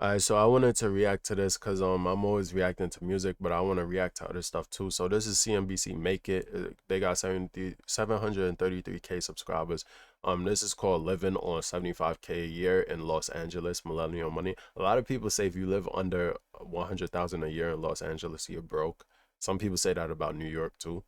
All right, so I wanted to react to this because I'm always reacting to music, but I want to react to other stuff too. So this is CNBC Make It. They got 733K subscribers. This is called Living on 75K a year in Los Angeles, Millennial money. A lot of people say if you live under 100,000 a year in Los Angeles, you're broke. Some people say that about New York too.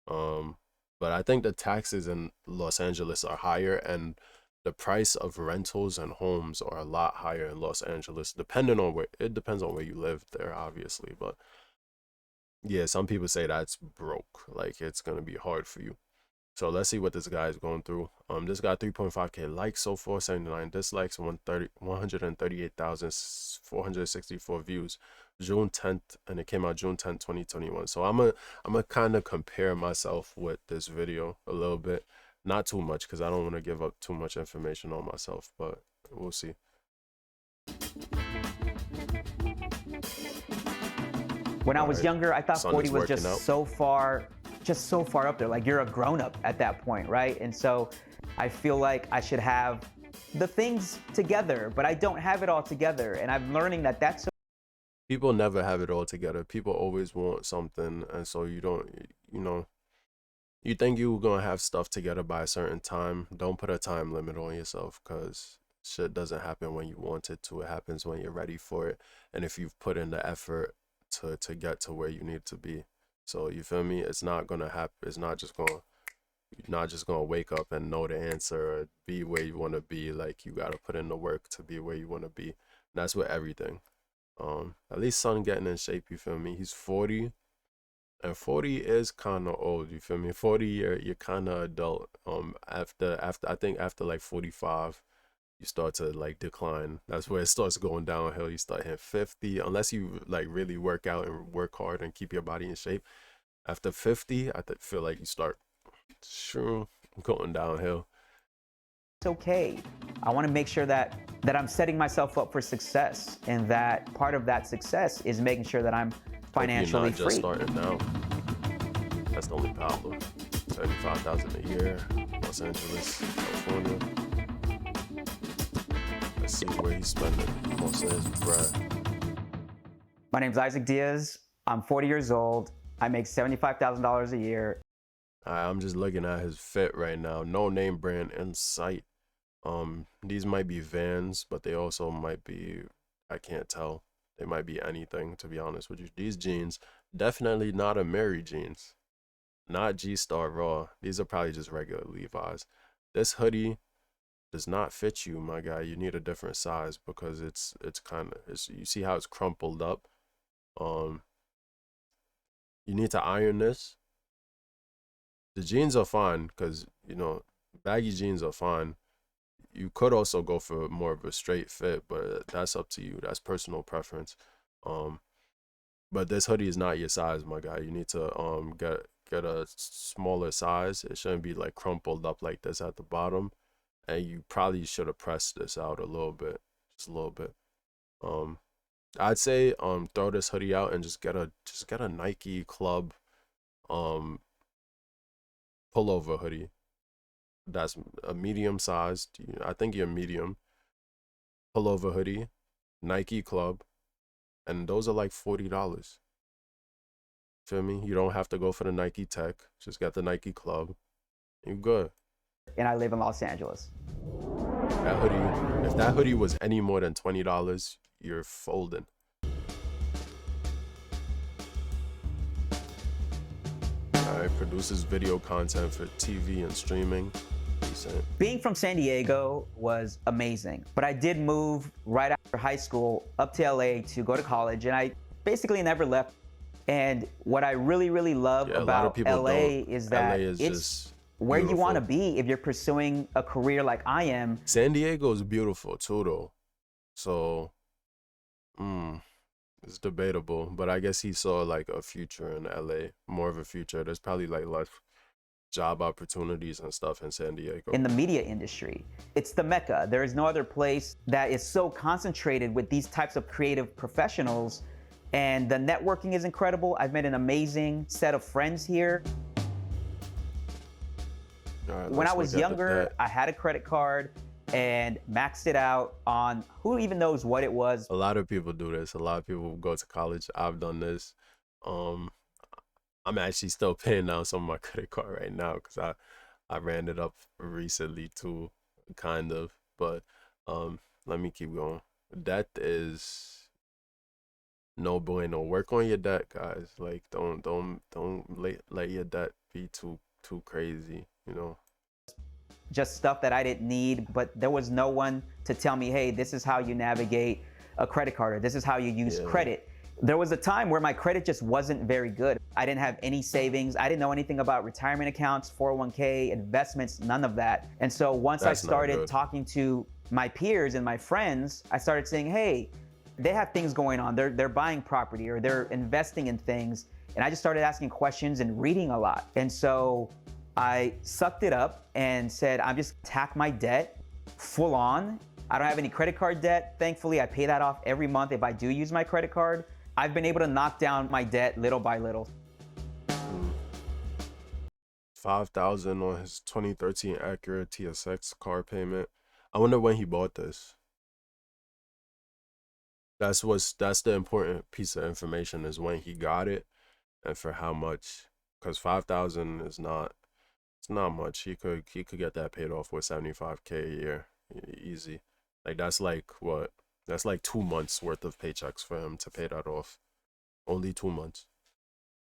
Um, but I think the taxes in Los Angeles are higher, and the price of rentals and homes are a lot higher in Los Angeles, depending on where it depends on where you live there, obviously. But yeah, some people say that's broke, like it's gonna be hard for you. So let's see what this guy is going through. This got 3.5K likes so far, 79 dislikes, 138,464 views. June 10th, and it came out June 10th, 2021. So I'm a kind of compare myself with this video a little bit. Not too much because I don't want to give up too much information on myself, but we'll see. When I All was right. younger, I thought Son 40 is was working just out. so far up there. Like you're a grown up at that point, right? And so I feel like I should have the things together, but I don't have it all together. And I'm learning that that's People never have it all together. People always want something, and so you think you're gonna have stuff together by a certain time. Don't put a time limit on yourself, because shit doesn't happen when you want it to. It happens when you're ready for it, and if you've put in the effort to get to where you need to be. So you feel me? It's not gonna happen. It's not just gonna You're not just gonna wake up and know the answer or be where you want to be. Like, you gotta put in the work to be where you want to be. And that's with everything. At least son getting in shape. You feel me? He's 40, and 40 is kind of old. You feel me? 40, you're kind of adult. After I think after like 45, you start to like decline. That's where it starts going downhill. You start hitting 50, unless you like really work out and work hard and keep your body in shape. After 50, feel like you start sure going downhill. okay. I want to make sure that I'm setting myself up for success, and that part of that success is making sure that I'm financially Hope you're not just free. starting now. That's the only problem. 75,000 a year, Los Angeles, California. Let's see where he's spending most of his bread. My name's Isaac Diaz. I'm 40 years old. I make $75,000 a year. I'm just looking at his fit right now. No name brand in sight. These might be Vans, but they also might be, I can't tell. They might be anything, to be honest with you. These jeans, definitely not a Mary jeans. Not G-Star Raw. These are probably just regular Levi's. This hoodie does not fit you, my guy. You need a different size, because it's you see how it's crumpled up. You need to iron this. The jeans are fine, because baggy jeans are fine. You could also go for more of a straight fit, but that's up to you. That's personal preference. But this hoodie is not your size, my guy. You need to get a smaller size. It shouldn't be like crumpled up like this at the bottom. And you probably should have pressed this out a little bit, just a little bit. I'd say throw this hoodie out and just get a Nike Club pullover hoodie. That's a medium size. I think you're medium. Pullover hoodie, Nike Club, and those are like $40. Feel me? You don't have to go for the Nike Tech. Just get the Nike Club. You're good. And I live in Los Angeles. That hoodie, if that hoodie was any more than $20, you're folding. Alright, produces video content for TV and streaming. Decent. Being from San Diego was amazing, but I did move right after high school up to LA to go to college, and I basically never left. And what I really, really love about LA is that it's where you want to be if you're pursuing a career like I am. San Diego is beautiful too, though. So, it's debatable, but I guess he saw like a future in LA, more of a future. There's probably like less job opportunities and stuff in San Diego. In the media industry, it's the Mecca. There is no other place that is so concentrated with these types of creative professionals, and the networking is incredible. I've met an amazing set of friends here. Right, when I was younger, I had a credit card, and maxed it out on who even knows what it was. A lot of people do this. A lot of people go to college. I've done this. Um, I'm actually still paying down some of my credit card right now because I ran it up recently too, kind of. But let me keep going. Debt is no bueno. Work on your debt, guys. Like don't let your debt be too crazy, you know. Just stuff that I didn't need, but there was no one to tell me, hey, this is how you navigate a credit card, or this is how you use credit. There was a time where my credit just wasn't very good. I didn't have any savings. I didn't know anything about retirement accounts, 401k, investments, none of that. And so once I started talking to my peers and my friends, I started saying, hey, they have things going on. They're buying property or they're investing in things. And I just started asking questions and reading a lot. And so I sucked it up and said, I'm just attack my debt full on. I don't have any credit card debt. Thankfully, I pay that off every month if I do use my credit card. I've been able to knock down my debt little by little. 5,000 on his 2013 Acura TSX car payment. I wonder when he bought this. That's the important piece of information, is when he got it and for how much. Because 5,000 is not, it's not much. He could get that paid off with 75K a year, easy. Like that's like what? That's like 2 months worth of paychecks for him to pay that off. Only 2 months.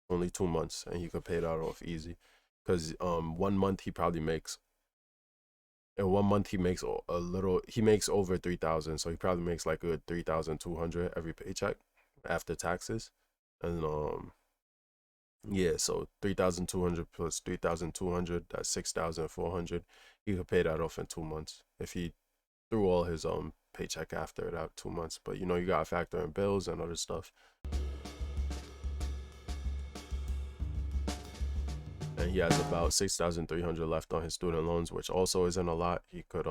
Only 2 months, and he could pay that off easy. Because 1 month he probably makes. In 1 month he makes a little. He makes over 3,000, so he probably makes like a 3,200 every paycheck after taxes, and yeah, so 3,200 plus 3,200, that's 6,400. He could pay that off in 2 months if he threw all his paycheck after that 2 months. But you know, you gotta factor in bills and other stuff. And he has about 6,300 left on his student loans, which also isn't a lot. He could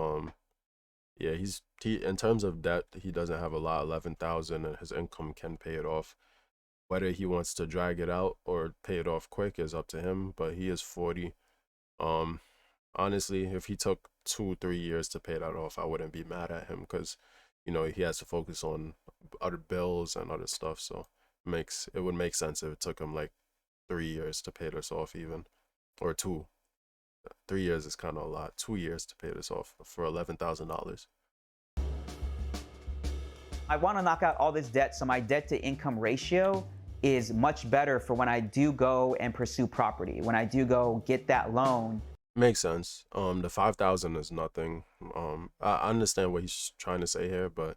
yeah, he in terms of debt, he doesn't have a lot, 11,000, and his income can pay it off. Whether he wants to drag it out or pay it off quick is up to him, but he is 40. Honestly, if he took 2-3 years to pay that off, I wouldn't be mad at him, because you know, he has to focus on other bills and other stuff. So it would make sense if it took him like 3 years to pay this off, even, or 2. 3 years is kind of a lot. 2 years to pay this off for $11,000. I want to knock out all this debt, so my debt to income ratio is much better for when I do go and pursue property, when I do go get that loan. Makes sense. The 5,000 is nothing. I understand what he's trying to say here, but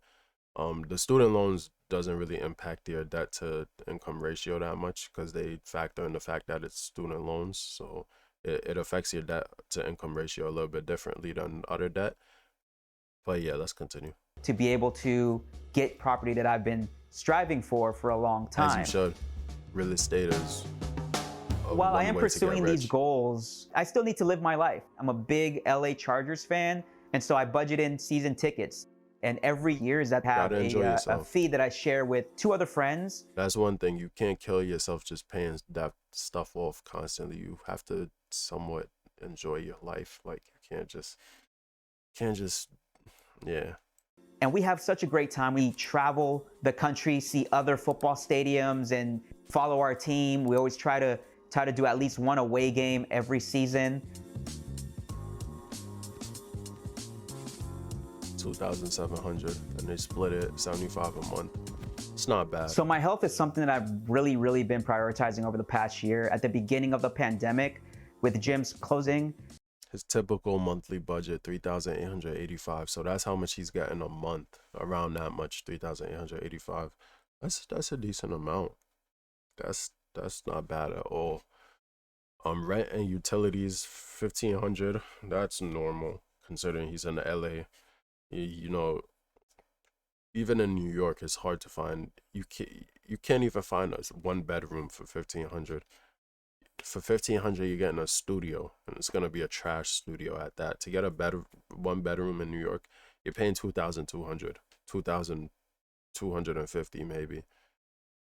the student loans doesn't really impact your debt to income ratio that much, because they factor in the fact that it's student loans. So it affects your debt to income ratio a little bit differently than other debt. But yeah, let's continue. To be able to get property that I've been striving for a long time. As you should. Real estate is while I am pursuing these goals, I still need to live my life. I'm a big LA Chargers fan, and so I budget in season tickets. And every year is that have a fee that I share with 2 other friends. That's one thing. You can't kill yourself just paying that stuff off constantly. You have to somewhat enjoy your life. Like you can't just, yeah. And we have such a great time. We travel the country, see other football stadiums, and follow our team. We always try to do at least one away game every season. 2,700, and they split it 75 a month. It's not bad. So my health is something that I've really been prioritizing over the past year. At the beginning of the pandemic, with gyms closing, his typical monthly budget, 3,885. So that's how much he's getting a month. Around that much, 3,885. That's a decent amount. That's not bad at all. Rent and utilities, 1,500. That's normal considering he's in LA. You know, even in New York, it's hard to find. You can't even find a 1-bedroom for 1,500. For 1,500, you're getting a studio, and it's gonna be a trash studio at that. To get a 1-bedroom in New York, you're paying 2,200, 2,250 maybe.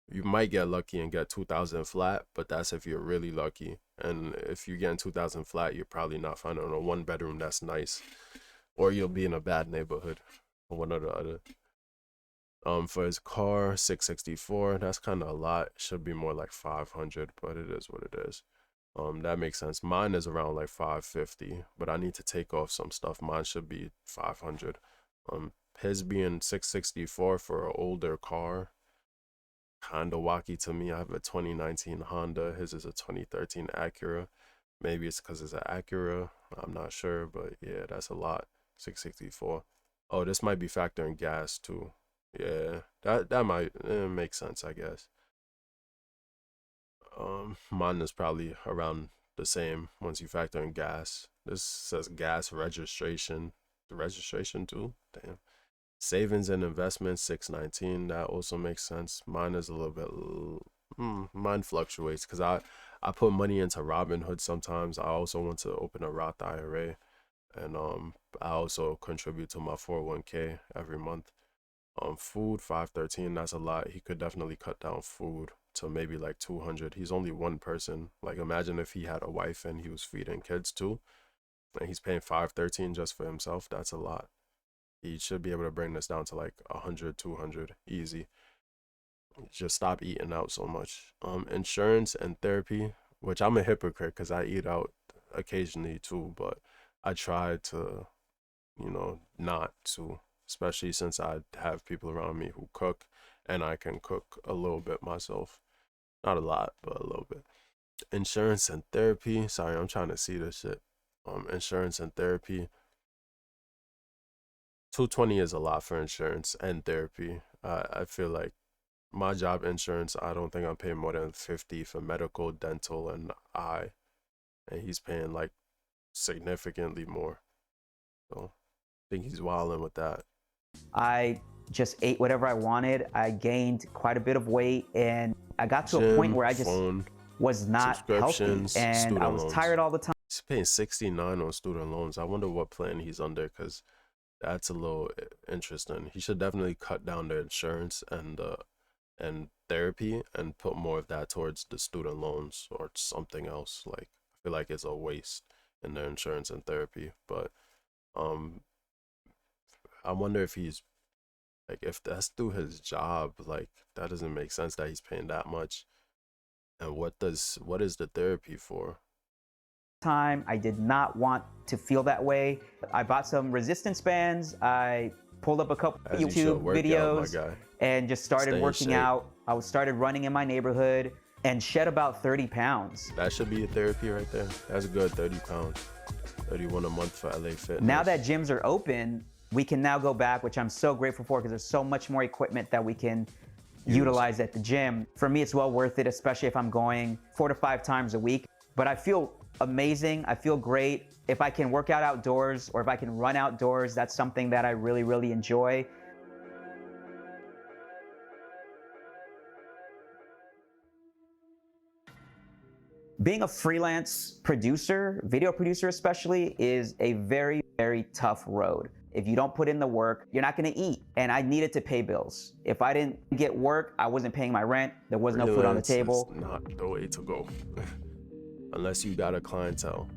You might get lucky and get 2,000 flat, but that's if you're really lucky. And if you're getting 2,000 flat, you're probably not finding a 1-bedroom that's nice. or you'll be in a bad neighborhood, one or the other. For his car, 664. That's kind of a lot. Should be more like 500, but it is what it is. That makes sense. Mine is around like 550, but I need to take off some stuff. Mine should be 500. His being 664 for an older car, kind of wacky to me. I have a 2019 Honda. His is a 2013 Acura. Maybe it's because it's an Acura. I'm not sure, but yeah, that's a lot. 664. Oh, this might be factoring gas too. Yeah, that might make sense, I guess. Mine is probably around the same once you factor in gas. This says gas registration. The registration too. Damn. Savings and investments 619. That also makes sense. Mine is a little bit. Mine fluctuates because I put money into Robinhood sometimes. I also want to open a Roth IRA, and I also contribute to my 401k every month. Food 513. That's a lot. He could definitely cut down food to maybe like 200. He's only one person. Like imagine if he had a wife and he was feeding kids too, and he's paying 513 just for himself. That's a lot. He should be able to bring this down to like 100, 200 easy. Just stop eating out so much. Insurance and therapy, which I'm a hypocrite because I eat out occasionally too, but I try to, not to, especially since I have people around me who cook and I can cook a little bit myself. Not a lot, but a little bit. Insurance and therapy. Sorry, I'm trying to see this shit. Insurance and therapy. 220 is a lot for insurance and therapy. I feel like my job insurance, I don't think I'm paying more than 50 for medical, dental, and eye. And he's paying like significantly more. So I think he's wilding with that. I just ate whatever I wanted. I gained quite a bit of weight, and I got to Gym, a point where I just phone, was not healthy, and I was loans. tired all the time. He's paying 69 on student loans. I wonder what plan he's under because that's a little interesting. He should definitely cut down the insurance and therapy and put more of that towards the student loans or something else. Like I feel like it's a waste in the insurance and therapy. But um I wonder if he's like if that's through his job, like that doesn't make sense that he's paying that much. And what is the therapy for? Time I did not want to feel that way. I bought some resistance bands. I pulled up a couple YouTube videos and just started working out. I started running in my neighborhood and shed about 30 pounds. That should be a therapy right there. That's a good 30 pounds. 31 a month for LA Fitness. Now that gyms are open, we can now go back, which I'm so grateful for because there's so much more equipment that we can utilize at the gym. For me, it's well worth it, especially if I'm going 4 to 5 times a week. But I feel amazing. I feel great. If I can work out outdoors or if I can run outdoors, that's something that I really, really enjoy. Being a freelance producer, video producer especially, is a very, very tough road. If you don't put in the work, you're not gonna eat. And I needed to pay bills. If I didn't get work, I wasn't paying my rent. There was no food on the table. It's not the way to go. Unless you got a clientele.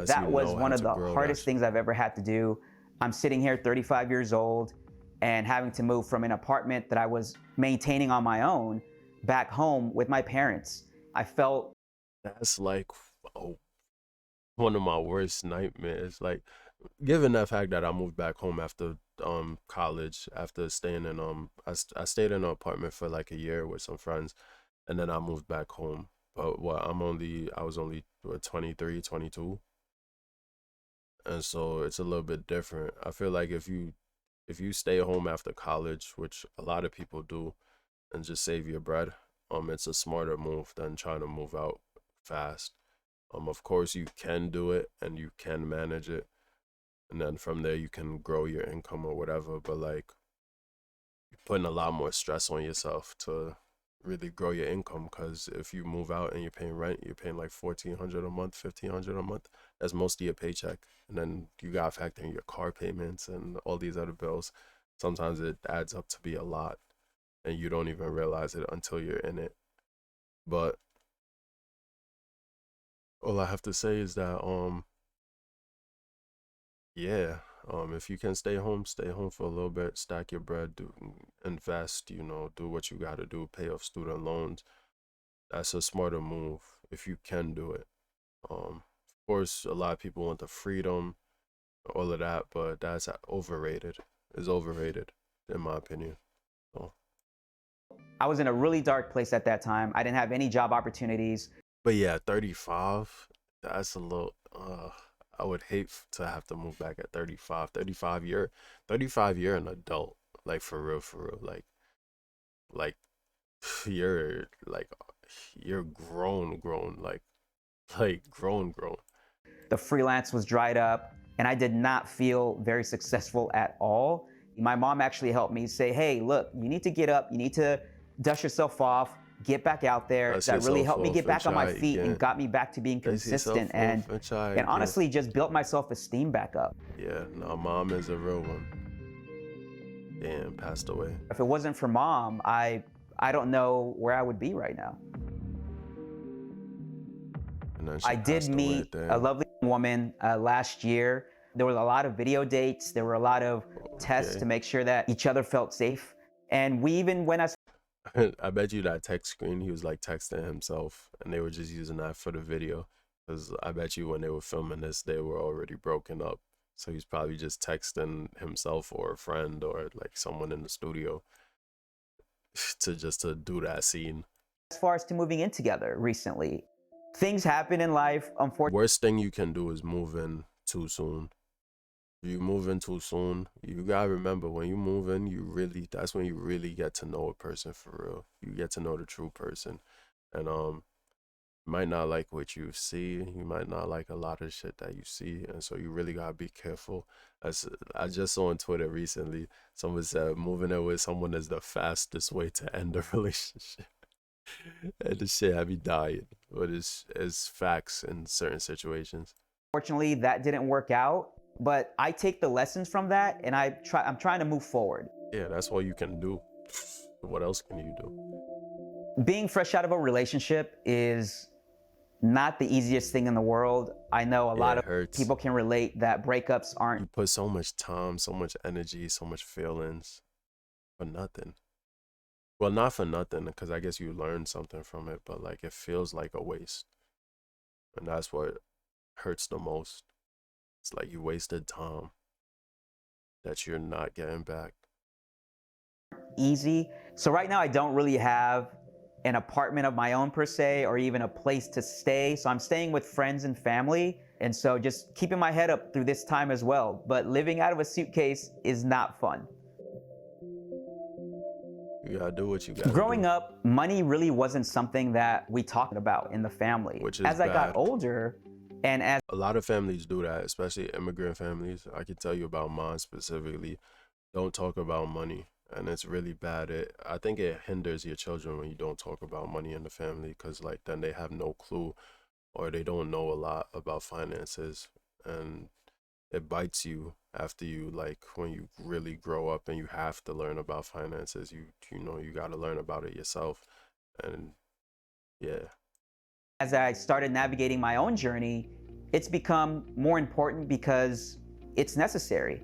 That was one of the hardest things I've ever had to do. I'm sitting here 35 years old and having to move from an apartment that I was maintaining on my own back home with my parents. I felt that's like one of my worst nightmares. Like, given the fact that I moved back home after college, after staying in I stayed in an apartment for like a year with some friends, and then I moved back home. But I was only 23, 22. And so it's a little bit different. I feel like if you stay home after college, which a lot of people do, and just save your bread, it's a smarter move than trying to move out fast. Of course you can do it and you can manage it, and then from there you can grow your income or whatever, but like you're putting a lot more stress on yourself to really grow your income, because if you move out and you're paying rent, you're paying like 1,400 a month, 1,500 a month. That's most of your paycheck, and then you got to factor in your car payments and all these other bills. Sometimes it adds up to be a lot, and you don't even realize it until you're in it. But all I have to say is that yeah, If you can stay home for a little bit, stack your bread, invest, do what you got to do, pay off student loans. That's a smarter move if you can do it. Of course, a lot of people want the freedom, all of that, but that's overrated. It's overrated, in my opinion. So. I was in a really dark place at that time. I didn't have any job opportunities. But yeah, 35, that's a little, I would hate to have to move back at 35. 35 you're an adult. Like for real, like you're grown, grown. The freelance was dried up and I did not feel very successful at all. My mom actually helped me say, hey, look, you need to get up, you need to dust yourself off, get back out there. That really helped me get back on my feet and got me back to being consistent and honestly just built my self-esteem back up. Yeah, no, mom is a real one. Damn, passed away. If it wasn't for mom, I don't know where I would be right now. I did meet a lovely woman last year. There was a lot of video dates. There were a lot of tests to make sure that each other felt safe. And we even went as I bet you that text screen, he was like texting himself and they were just using that for the video. Because I bet you when they were filming this, they were already broken up. So he's probably just texting himself or a friend or like someone in the studio to do that scene. As far as to moving in together recently, things happen in life, unfortunately. Worst thing you can do is move in too soon. If you move in too soon, you gotta remember when you move in, that's when you really get to know a person for real. You get to know the true person. And you might not like what you see. You might not like a lot of shit that you see. And so you really gotta be careful. As I just saw on Twitter recently, someone said moving in with someone is the fastest way to end a relationship. And the shit have you dying. But it's facts in certain situations. Fortunately, that didn't work out. But I take the lessons from that and I'm trying to move forward. Yeah, that's all you can do. What else can you do? Being fresh out of a relationship is not the easiest thing in the world. I know a lot of people can relate that breakups aren't. You put so much time, so much energy, so much feelings for nothing. Well, not for nothing, because I guess you learn something from it, but like it feels like a waste. And that's what hurts the most. It's like you wasted time that you're not getting back. Easy. So right now I don't really have an apartment of my own per se, or even a place to stay. So I'm staying with friends and family. And so just keeping my head up through this time as well. But living out of a suitcase is not fun. You gotta do what you gotta Growing up, money really wasn't something that we talked about in the family. Which is as I got older, and as a lot of families do that, especially immigrant families. I can tell you about mine specifically. Don't talk about money, and it's really bad. I think it hinders your children when you don't talk about money in the family, because like then they have no clue, or they don't know a lot about finances, and it bites you after you, like when you really grow up and you have to learn about finances. You got to learn about it yourself, and yeah. As I started navigating my own journey, it's become more important because it's necessary.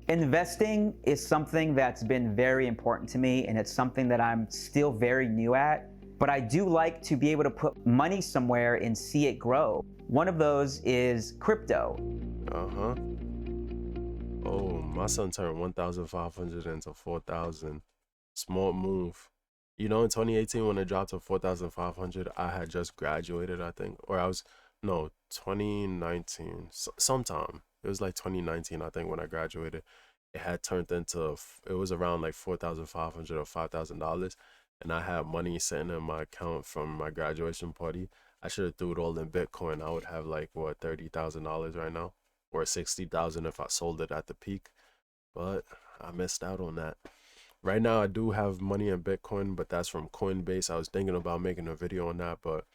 Investing is something that's been very important to me, and it's something that I'm still very new at. But I do like to be able to put money somewhere and see it grow. One of those is crypto. Oh, my son turned 1,500 into 4,000. Small move. You know, in 2018, when it dropped to 4,500, I had just graduated, I think. Or 2019, sometime. It was like 2019, I think, when I graduated. It had turned into, it was around like 4,500 or $5,000. And I had money sitting in my account from my graduation party. I should have threw it all in Bitcoin. I would have like, what, $30,000 right now? Or $60,000 if I sold it at the peak. But I missed out on that. Right now, I do have money in Bitcoin, but that's from Coinbase. I was thinking about making a video on that, but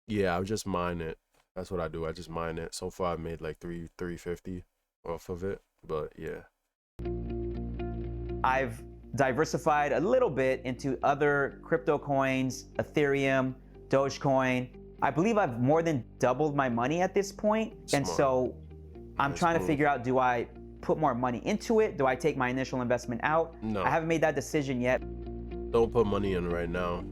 yeah, I would just mine it. That's what I do. I just mine it. So far, I've made like $350 off of it, but yeah. I've diversified a little bit into other crypto coins, Ethereum, Dogecoin. I believe I've more than doubled my money at this point. Smart. And so I'm trying to figure out, do I put more money into it? Do I take my initial investment out? No. I haven't made that decision yet. Don't put money in right now.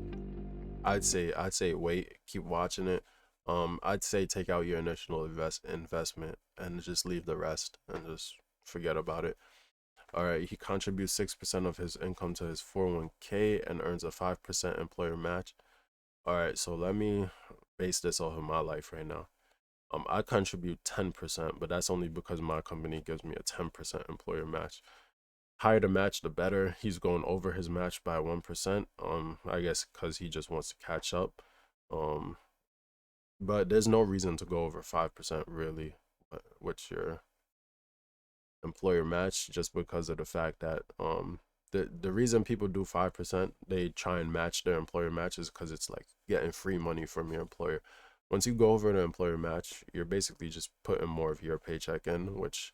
I'd say wait, keep watching it. I'd say take out your initial investment and just leave the rest and just forget about it. All right, he contributes 6% of his income to his 401k and earns a 5% employer match. All right, so let me base this off of my life right now. I contribute 10%, but that's only because my company gives me a 10% employer match. Higher the match, the better. He's going over his match by 1%. I guess because he just wants to catch up. But there's no reason to go over 5% really with your employer match, just because of the fact that the reason people do 5%, they try and match their employer matches because it's like getting free money from your employer. Once you go over the employer match, you're basically just putting more of your paycheck in, which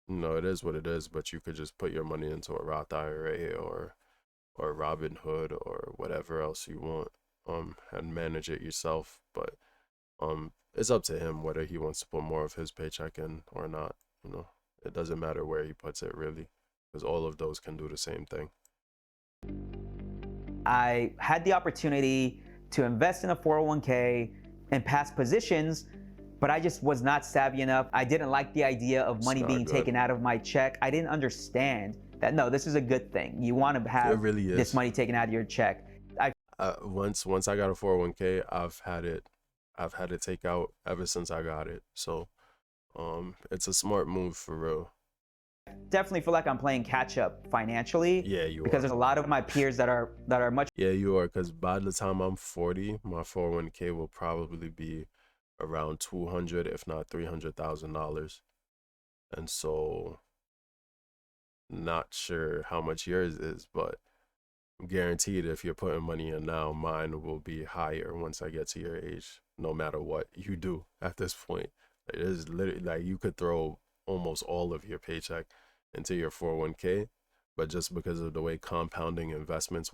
it is what it is, but you could just put your money into a Roth IRA or Robinhood or whatever else you want, and manage it yourself. But it's up to him whether he wants to put more of his paycheck in or not. It doesn't matter where he puts it really, because all of those can do the same thing. I had the opportunity to invest in a 401k in past positions, but I just was not savvy enough. I didn't like the idea of money being taken out of my check. I didn't understand that, no, this is a good thing. You want to have this money taken out of your check. Once I got a 401k, I've had it take out ever since I got it. So it's a smart move for real. Definitely feel like I'm playing catch up financially. Yeah, you because are. There's a lot of my peers that are much. Yeah, you are, because by the time I'm 40, my 401k will probably be around $200,000, if not $300,000. And so, not sure how much yours is, but I'm guaranteed if you're putting money in now, mine will be higher once I get to your age, no matter what you do at this point. It is literally like you could throw almost all of your paycheck into your 401k, but just because of the way compounding investments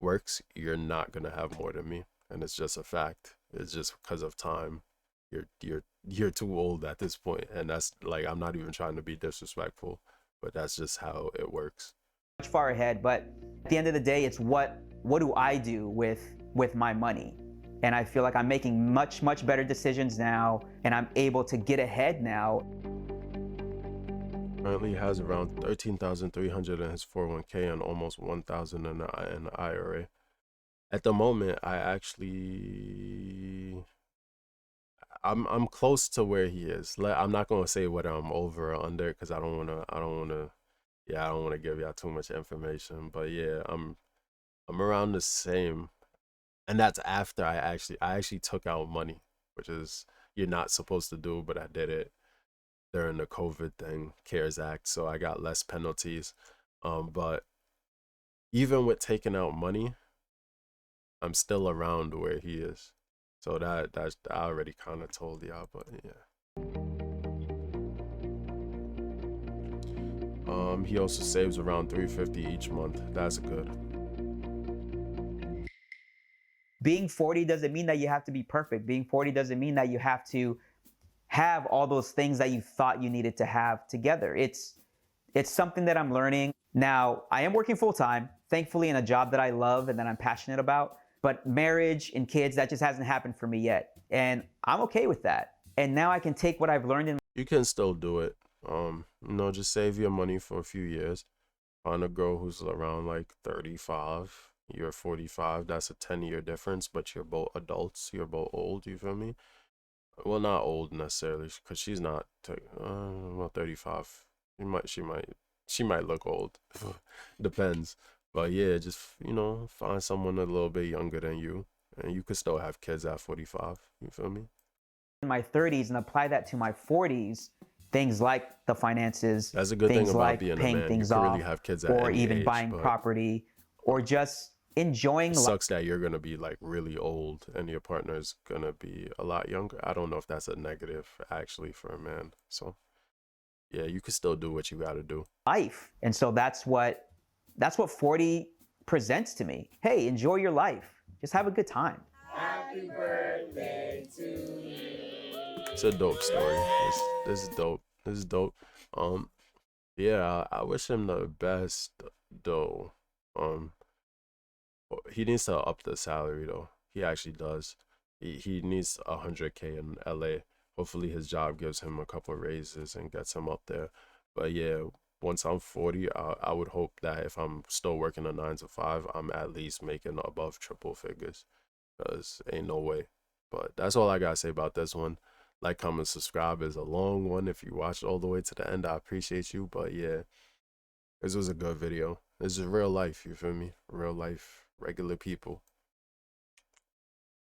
works, you're not gonna have more than me, and it's just a fact. It's just because of time. You're too old at this point, and that's like, I'm not even trying to be disrespectful, but that's just how it works. Much far ahead, but at the end of the day, it's what do I do with my money? And I feel like I'm making much better decisions now, and I'm able to get ahead now. Currently has around $13,300 in his 401k and almost $1,000 in the IRA. At the moment, I'm close to where he is. I'm not gonna say whether I'm over or under, because I don't wanna give y'all too much information. But yeah, I'm around the same, and that's after I actually took out money, which is you're not supposed to do, but I did it during the COVID thing, CARES Act, so I got less penalties. But even with taking out money, I'm still around where he is. So that's I already kind of told y'all, but yeah. He also saves around $350 each month. That's good. Being 40 doesn't mean that you have to be perfect. Being 40 doesn't mean that you have to have all those things that you thought you needed to have together. It's something that I'm learning. Now, I am working full time, thankfully, in a job that I love and that I'm passionate about. But marriage and kids, that just hasn't happened for me yet. And I'm okay with that. And now I can take what I've learned. You can still do it. Just save your money for a few years. Find a girl who's around like 35. You're 45. That's a 10-year difference, but you're both adults. You're both old. You feel me? Well, not old necessarily, because she's not. 35. She might look old. Depends. But yeah, just find someone a little bit younger than you, and you could still have kids at 45. You feel me? In my 30s and apply that to my 40s. Things like the finances. That's a good thing about like being paying a man. things you can off, really have kids at or any even age, buying property, or just enjoying. It sucks that you're gonna be like really old and your partner's gonna be a lot younger. I don't know if that's a negative actually for a man. So yeah, you can still do what you got to do. Life, and so that's what 40 presents to me. Hey, enjoy your life. Just have a good time. Happy birthday to you. It's a dope story. This is dope. It's dope. Um, yeah, I wish him the best though. Um, he needs to up the salary though. He actually does. He needs 100K in LA. Hopefully his job gives him a couple of raises and gets him up there. But yeah, once I'm 40, I would hope that if I'm still working a 9 to 5, I'm at least making above triple figures. Cause ain't no way. But that's all I gotta say about this one. Like, comment, subscribe. Is a long one. If you watched all the way to the end, I appreciate you. But yeah, this was a good video. This is real life. You feel me? Real life, regular people.